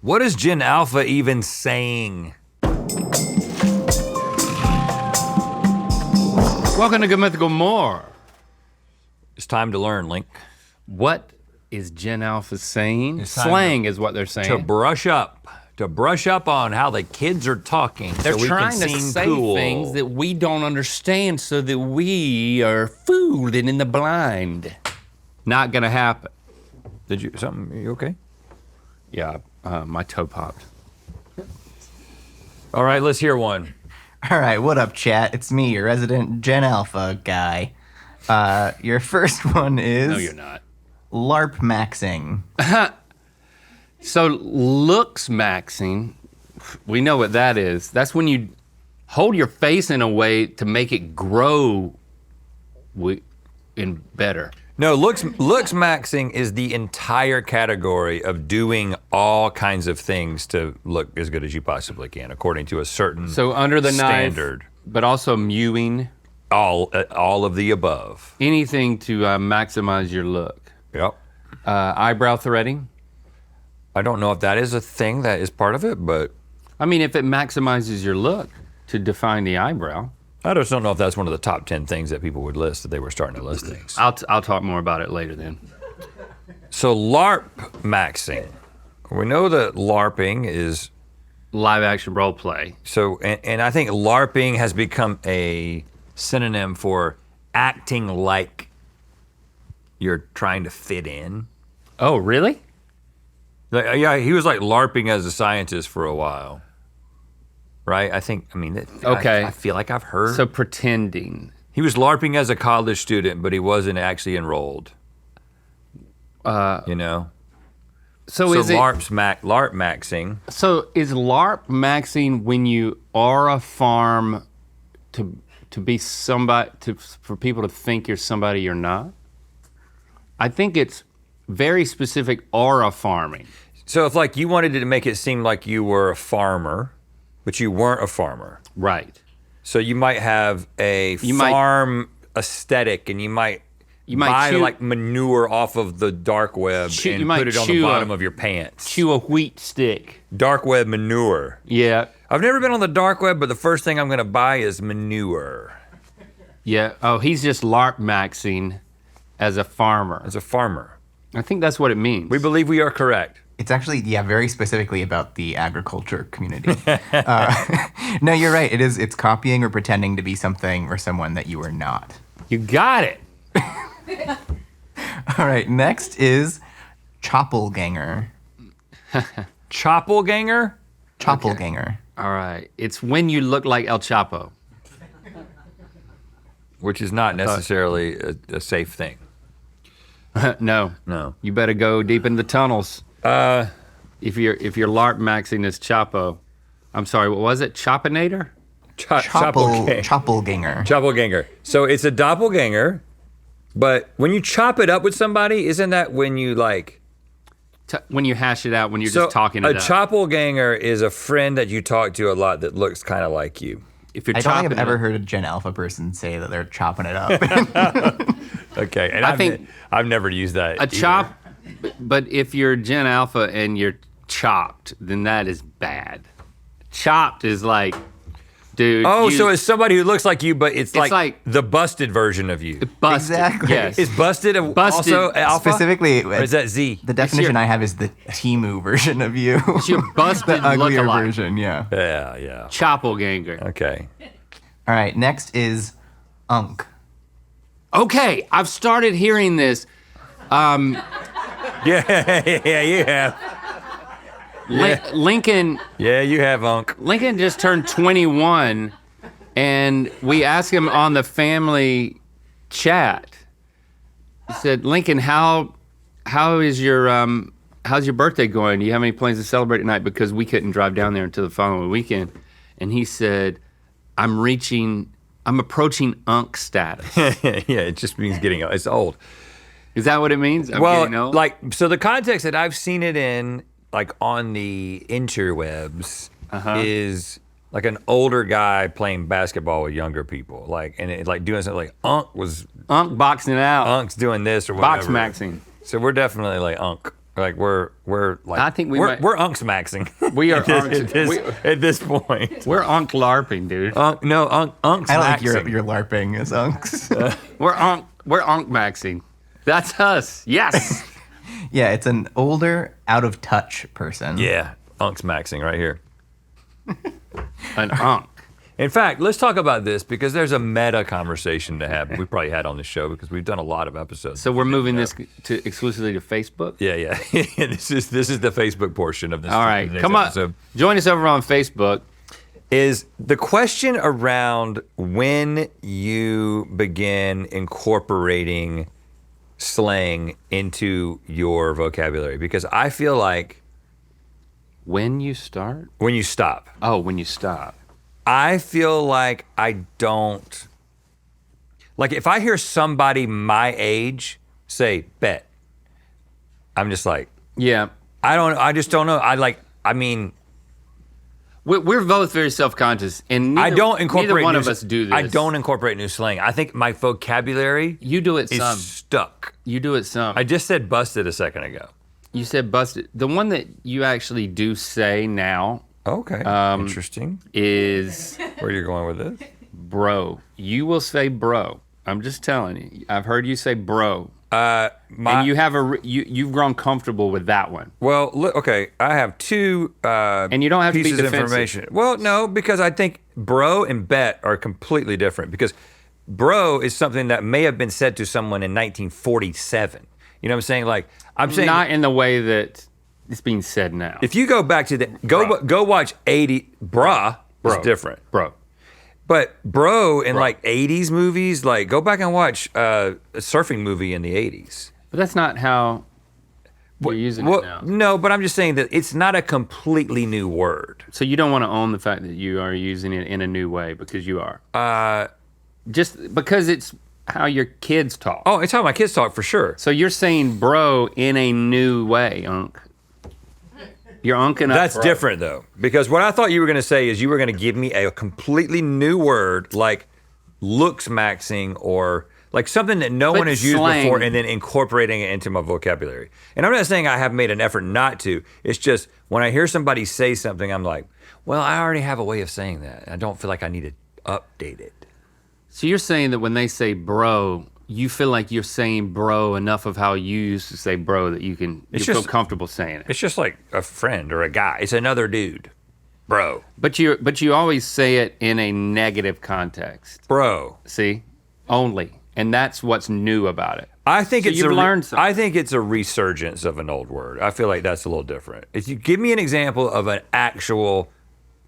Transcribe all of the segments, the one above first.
What is Gen Alpha even saying? Welcome to Mythical More. It's time to learn, Link. What is Gen Alpha saying? It's time Slang is what they're saying. To brush up on how the kids are talking. They're so we trying can to seem say cool. things that we don't understand so that we are fooled and in the blind. Not gonna happen. Are you okay? Yeah, my toe popped. All right, let's hear one. All right, what up, chat? It's me, your resident Gen Alpha guy. Your first one is... No, you're not. LARP maxing. So looks maxing, we know what that is. That's when you hold your face in a way to make it grow in better. No, looks maxing is the entire category of doing all kinds of things to look as good as you possibly can, according to a certain So under the standard. knife, but also mewing. All of the above. Anything to maximize your look. Yep. Eyebrow threading. I don't know if that is a thing that is part of it, but. I mean, if it maximizes your look to define the eyebrow. I just don't know if that's one of the top 10 things that people would list if they were starting to list things. I'll talk more about it later then. So LARP maxing. We know that LARPing is Live action role play. so, and I think LARPing has become a synonym for acting like you're trying to fit in. Oh, really? Like, yeah, he was like LARPing as a scientist for a while. Right? Okay. I feel like I've heard. So pretending. He was LARPing as a college student, but he wasn't actually enrolled. You know? So is LARP maxing. So is LARP maxing when you are a farm to be somebody, for people to think you're somebody you're not? I think it's very specific aura farming. So if like you wanted to make it seem like you were a farmer, but you weren't a farmer. Right. So you might have a farm aesthetic and you might buy like manure off of the dark web and put it on the bottom of your pants. Chew a wheat stick. Dark web manure. Yeah. I've never been on the dark web, but the first thing I'm gonna buy is manure. Yeah, oh, he's just LARP maxing as a farmer. As a farmer. I think that's what it means. We believe we are correct. It's actually, very specifically about the agriculture community. No, you're right. It's copying or pretending to be something or someone that you are not. You got it. All right, next is choppelganger. Choppelganger? Choppelganger. All right, it's when you look like El Chapo. Which is not necessarily a safe thing. No. You better go deep in the tunnels. If you're LARP maxing as Chapo, I'm sorry, what was it? Choppinator? Choppelganger. Choppelganger. So it's a doppelganger, but when you chop it up with somebody, isn't that when you like? When you hash it out, when you're just talking it a up. choppelganger is a friend that you talk to a lot that looks kind of like you. If you're I don't think I've chopping ever heard a Gen Alpha person say that they're chopping it up. Okay, and I've never used that. a chop, but if you're Gen Alpha and you're chopped, then that is bad. Chopped is like, dude. Oh, so it's somebody who looks like you, but it's like the busted version of you. Busted. Exactly. Yes. Is busted also alpha? Specifically, Or is that Z? the definition I have is the Timu version of you. It's your busted the uglier look-alike. version, yeah. Yeah. Choppelganger. Okay. All right, next is unk. Okay, I've started hearing this. Yeah, you have. Lincoln Yeah, you have, Unc. Lincoln just turned 21, and we asked him on the family chat. He said, "Lincoln, how's your birthday going? Do you have any plans to celebrate tonight? Because we couldn't drive down there until the following weekend." And he said, I'm approaching unk status. Yeah, it just means it's old. Is that what it means? Well, like, so the context that I've seen it in, like on the interwebs, is like an older guy playing basketball with younger people, like, and it, like doing something like Unk boxing it out. Unk's doing this or whatever. Box maxing. So we're definitely like Unk. Like we're like I think we're unks maxing. We are at this point. We're unk LARPing, dude. Unks I don't think maxing. you're LARPing as unks. We're unk maxing. That's us. Yes. Yeah, it's an older, out of touch person. Yeah, unks maxing right here. An unk. In fact, let's talk about this because there's a meta conversation to have. We probably had on the show because we've done a lot of episodes. So we're moving this to exclusively to Facebook. Yeah. This is the Facebook portion of this. All right, come on. Join us over on Facebook. Is the question around when you begin incorporating slang into your vocabulary? Because I feel like when you start? when you stop. Oh, when you stop. I feel like I don't. Like if I hear somebody my age say bet, I'm just like, Yeah. I just don't know. I mean, We're both very self-conscious, and neither one of us do this. I don't incorporate new slang. I think my vocabulary You do it is some. stuck. You do it some. I just said busted a second ago. You said busted. The one that you actually do say now Okay, interesting. is Where you're going with this? bro. You will say bro. I'm just telling you. I've heard you say bro. And you have you've grown comfortable with that one. Well, look, okay, I have two And you don't have to be pieces of defensive. information. Well, no, because I think bro and bet are completely different because bro is something that may have been said to someone in 1947. You know what I'm saying? Like, I'm saying Not in the way that it's being said now. if you go back to go watch 80 bruh is different. Bro. But bro in like 80s movies, like go back and watch a surfing movie in the 80s. But that's not how you're using it now. No, but I'm just saying that it's not a completely new word. So you don't want to own the fact that you are using it in a new way because you are. Just because it's how your kids talk. Oh, it's how my kids talk for sure. So you're saying bro in a new way, Unc. You're unking up. That's bro. different though, because what I thought you were gonna say is you were gonna give me a completely new word like looks maxing or like something that no But one has used slang. before and then incorporating it into my vocabulary. And I'm not saying I have made an effort not to. It's just when I hear somebody say something, I'm like, well, I already have a way of saying that. I don't feel like I need to update it. So you're saying that when they say bro, you feel like you're saying bro enough of how you used to say bro that you feel comfortable saying it. It's just like a friend or a guy. It's another dude. Bro. But you always say it in a negative context. Bro. See? Only. And that's what's new about it. I think So it's you've learned something. I think it's a resurgence of an old word. I feel like that's a little different. If you give me an example of an actual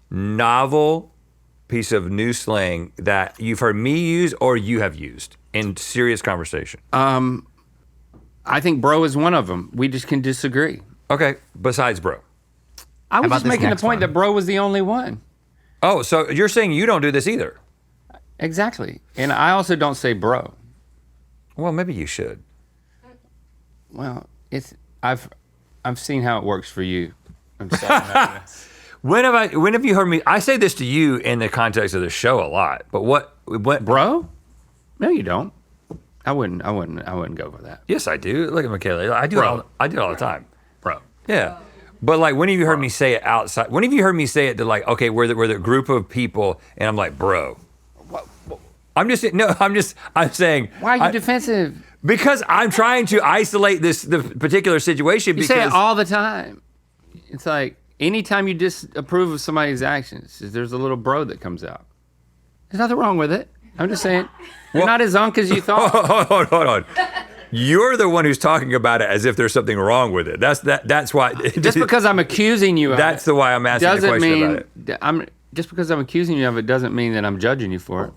novel piece of new slang that you've heard me use or you have used in serious conversation. I think bro is one of them. We just can disagree. Okay, besides bro. I was about just this making the next point one? that bro was the only one. Oh, so you're saying you don't do this either? Exactly. And I also don't say bro. Well, maybe you should. Well, I've seen how it works for you. I'm sorry. When have you heard me? I say this to you in the context of the show a lot, but what Bro? No, you don't. I wouldn't go for that. Yes, I do. Look at Michaela. I do Bro. it all the time. Bro. Yeah. But like, when have you heard me say it outside? When have you heard me say it to like, okay, we're the group of people, and I'm like, bro. I'm saying. Why are you defensive? Because I'm trying to isolate the particular situation. You say it all the time. It's like anytime you disapprove of somebody's actions, there's a little bro that comes out. There's nothing wrong with it. I'm just saying, you're not as unk as you thought. Hold on. You're the one who's talking about it as if there's something wrong with it. That's why. Just because I'm accusing you of That's it, the why I'm asking the doesn't question mean about it. just because I'm accusing you of it doesn't mean that I'm judging you for it.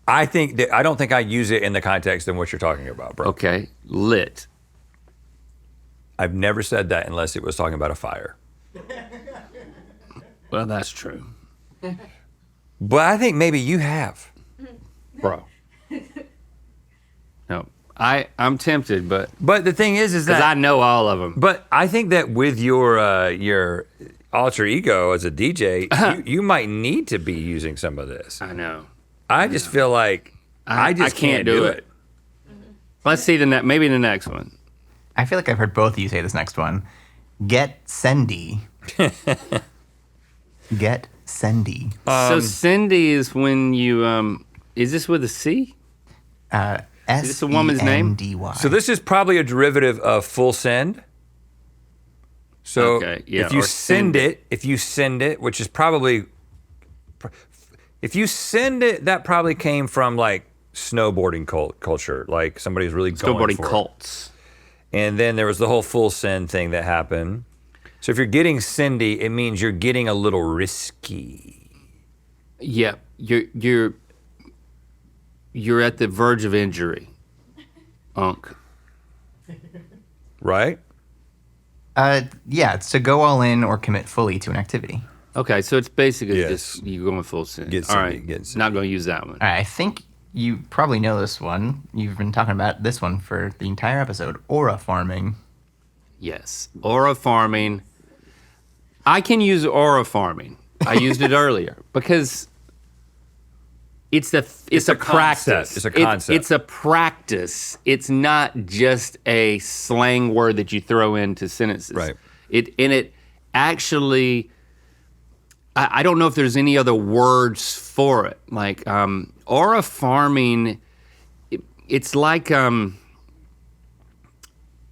I don't think I use it in the context in what you're talking about, bro. Okay, lit. I've never said that unless it was talking about a fire. Well, that's true, But I think maybe you have. bro. No, I'm tempted, but But the thing is because that I know all of them. But I think that with your alter ego as a DJ, you might need to be using some of this. I know. I just feel like I just can't do it. Let's see maybe the next one. I feel like I've heard both of you say this next one. Get Sendy. Get Sendy. So Cindy is when you is this with a C? Is a woman's name? So this is probably a derivative of full send. So Okay, yeah, if you or send it, which is probably, if you send it, that probably came from like snowboarding culture, like somebody's really going Snowboarding for it. cults. And then there was the whole full send thing that happened. So if you're getting Cindy, it means you're getting a little risky. Yeah, you're at the verge of injury, Unc. Right? Yeah, it's to go all in or commit fully to an activity. Okay, so it's basically Yes. just you going full sin. Get All Cindy, right, get Cindy. not going to use that one. All right, I think you probably know this one. You've been talking about this one for the entire episode. Aura farming. Yes, aura farming. I can use aura farming. I used it earlier because it's a a practice. concept. It's a concept. It's a practice. It's not just a slang word that you throw into sentences. Right. It actually. I don't know if there's any other words for it. Like aura farming. It's like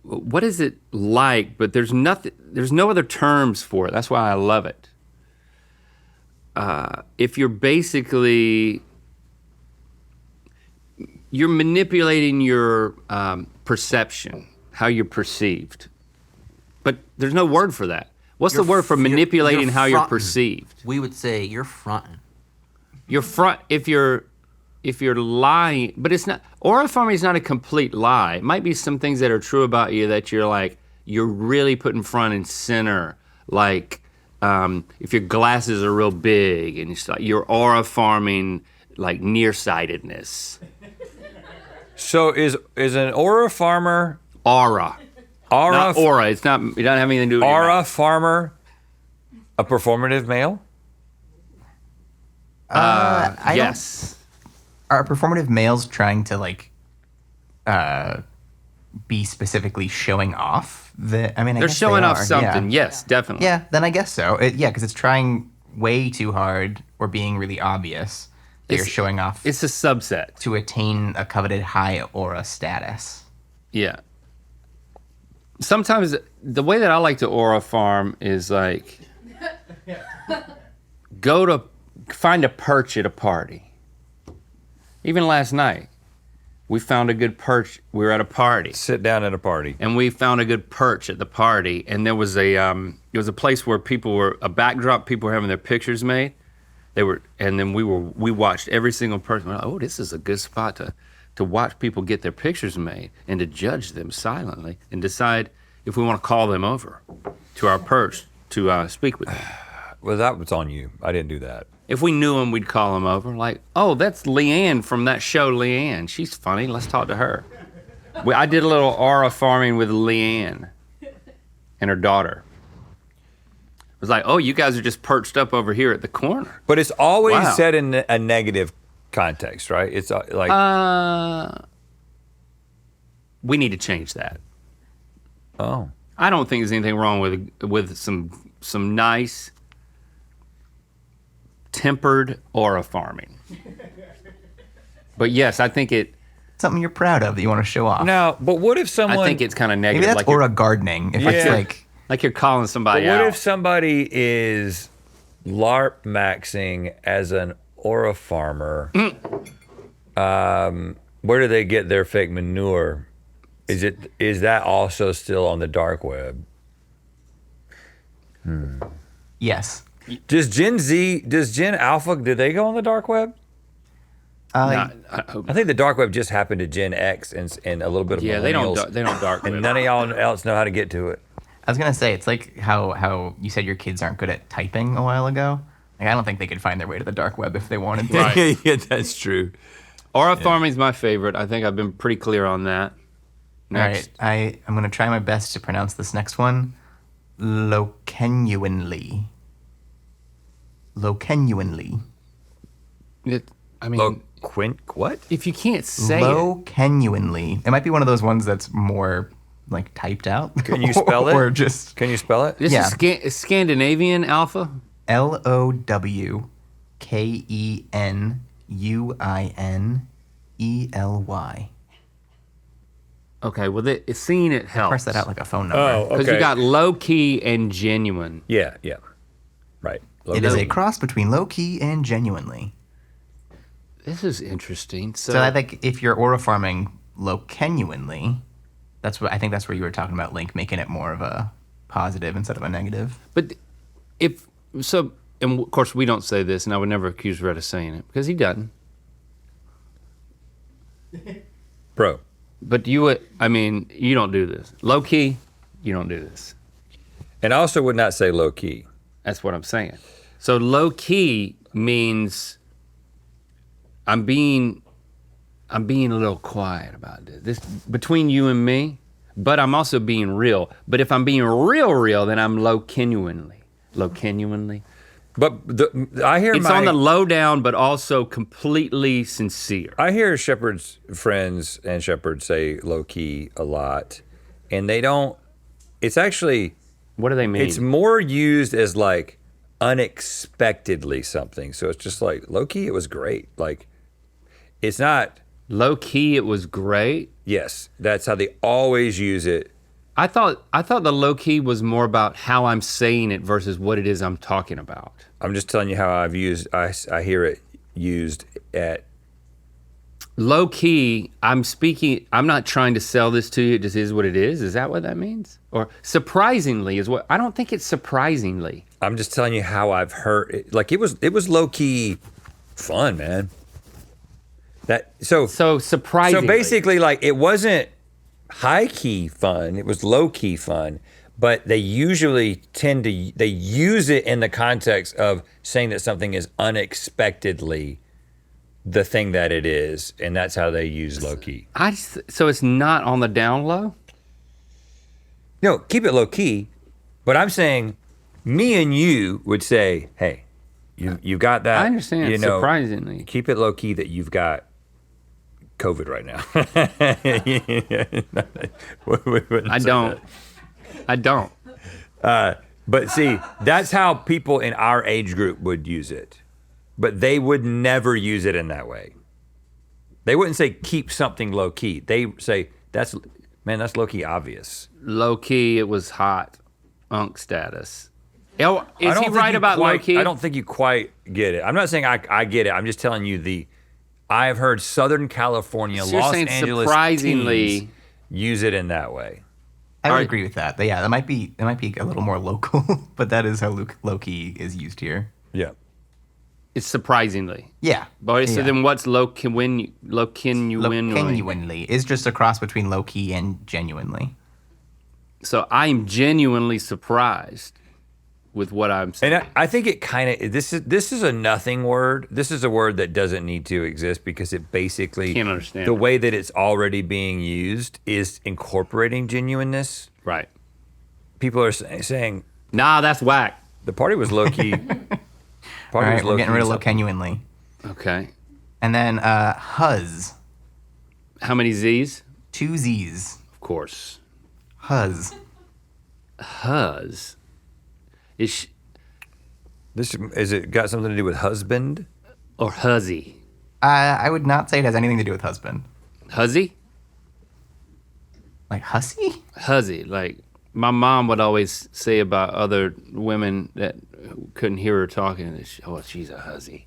what is it like? But there's nothing. There's no other terms for it. That's why I love it. If you're basically you're manipulating your perception, how you're perceived, but there's no word for that. What's the word for manipulating how you're fronting. perceived? We would say you're fronting. You're front if you're lying, but it's not. Aura farming is not a complete lie. It might be some things that are true about you that you're really putting front and center. Like if your glasses are real big and you're aura farming like nearsightedness. So is an aura farmer, Aura. Not aura. It's not. It doesn't have anything to do with your aura mouth. farmer a performative male? Yes. Are performative males trying to be specifically showing off the? I mean, They're guess showing they off are, something. Yeah. Yes, definitely. Yeah, then I guess so. Yeah, because it's trying way too hard or being really obvious that you're showing off It's a subset. to attain a coveted high aura status. Yeah. Sometimes the way that I like to aura farm is like go to find a perch at a party. Even last night, we found a good perch. We were at a party, Sit down at a party. and we found a good perch at the party. And there was it was a place where a backdrop. People were having their pictures made. And then we watched every single person. We're like, oh, this is a good spot to watch people get their pictures made and to judge them silently and decide if we want to call them over to our perch to speak with them. Well, that was on you. I didn't do that. If we knew them, we'd call them over. Like, oh, that's Leanne from that show, Leanne. She's funny. Let's talk to her. I did a little aura farming with Leanne and her daughter. It was like, oh, you guys are just perched up over here at the corner. But it's always Wow. said in a negative context, right? It's like, We need to change that. oh. I don't think there's anything wrong with some nice tempered aura farming. But yes, I think Something you're proud of that you want to show off. Now, but what if someone... I think it's kind of Maybe negative. that's Like aura gardening. If it's Yeah. like you're calling But somebody what out. if somebody is LARP maxing as an aura farmer? Where do they get their fake manure? Is that also still on the dark web? yes. Does Gen Alpha, do they go on the dark web? I I think the dark web just happened to Gen X and a little bit of yeah, millennials. they don't dark web. And none of y'all else know how to get to it. I was gonna say it's like how you said your kids aren't good at typing a while ago. Like I don't think they could find their way to the dark web if they wanted to. Right. Yeah, that's true. Aura farming's my favorite. I think I've been pretty clear on that. Next. All right, I'm gonna try my best to pronounce this next one. Lokenuinely. Lokenuinely. What? If you can't say it, Lokenuinely. It might be one of those ones that's more like typed out. Can you spell it? Or just Can you spell it? This Yeah. is Scandinavian alpha? LOWKENUINELY. Okay, well, seeing it helps. Press that out like a phone number. Oh, Because you got low key and genuine. Yeah, yeah. Right. It is a cross between low key and genuinely. This is interesting. So I think if you're aura farming low-genuinely, I think that's where you were talking about, Link, making it more of a positive instead of a negative. But and of course we don't say this, and I would never accuse Red of saying it, because he doesn't. Bro. But you don't do this. Low key, you don't do this. And I also would not say low key. That's what I'm saying. So low key means I'm being a little quiet about this between you and me, but I'm also being real. But if I'm being real, then I'm low genuinely. But I hear It's on the low down, but also completely sincere. I hear Shepard's friends and Shepard say low key a lot, and they don't. It's actually. What do they mean? It's more used as like unexpectedly something. So it's just like low key. It was great. Like it's not low key. It was great. Yes, that's how they always use it. I thought the low key was more about how I'm saying it versus what it is I'm talking about. I'm just telling you how I've used. I hear it used at low key. I'm not trying to sell this to you. It just is what it is. Is that what that means? Or surprisingly is what? I don't think it's surprisingly. I'm just telling you how I've heard it. Like it was low key fun, man. So surprisingly. So basically, like it wasn't high key fun. It was low key fun. But they usually they use it in the context of saying that something is unexpectedly the thing that it is, and that's how they use low key. So it's not on the down low? No, keep it low key. But I'm saying, me and you would say, hey, you got that. I understand. Surprisingly, keep it low key that you've got COVID right now. I don't. But see, that's how people in our age group would use it. But they would never use it in that way. They wouldn't say keep something low key. They say that's low key obvious. Low key, it was hot. Unk status. Is he right about low key? I don't think you quite get it. I'm not saying I get it. I'm just telling you I've heard Southern California, So Los you're saying Angeles surprisingly teens use it in that way. I would agree with that. But yeah, that might be a little more local, but that is how low key is used here. Yeah. It's surprisingly. Yeah. But so yeah. then what's genuinely Genuinely is just a cross between low key and genuinely. So I'm genuinely surprised with what I'm saying. And I think it kind of this is a nothing word. This is a word that doesn't need to exist because it basically Can't understand the it. way that it's already being used is incorporating genuineness. Right. People are saying, Nah, that's whack. the party was low key. All right, we're getting rid of low genuinely. Okay. And then huzz. How many Z's? 2 Z's. Of course. Huzz. Huzz. Is it got something to do with husband? Or huzzy? I would not say it has anything to do with husband. Huzzy? Like hussy? Huzzy. Like my mom would always say about other women that couldn't hear her talking, she's a huzzy.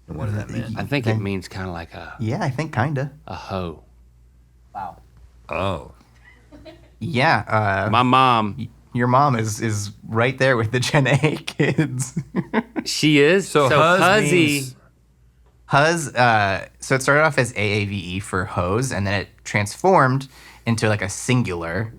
And what does that mean? I think it means kind of like Yeah, I think kinda. a hoe. Wow. Oh. Yeah. My mom, Your mom is right there with the Gen A kids. she is. So huzzy. means- Huzz, so it started off as AAVE for hose, and then it transformed into like a singular,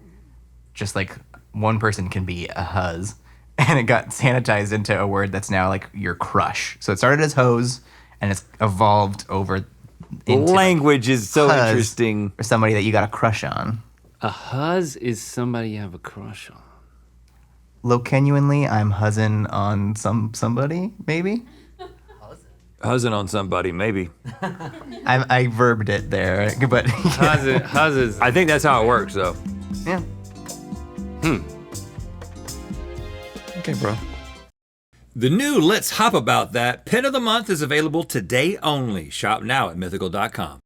just like one person can be a huzz, and it got sanitized into a word that's now like your crush. So it started as hose, and it's evolved over into Language is so huzz interesting. for somebody that you got a crush on. A huzz is somebody you have a crush on. Low-genuinely, I'm huzzing on somebody, maybe? Huzzing on somebody, maybe. I verbed it there, but Huzz is I think that's how it works, though. Yeah. Okay, bro. The new Let's Hop About That Pin of the Month is available today only. Shop now at mythical.com.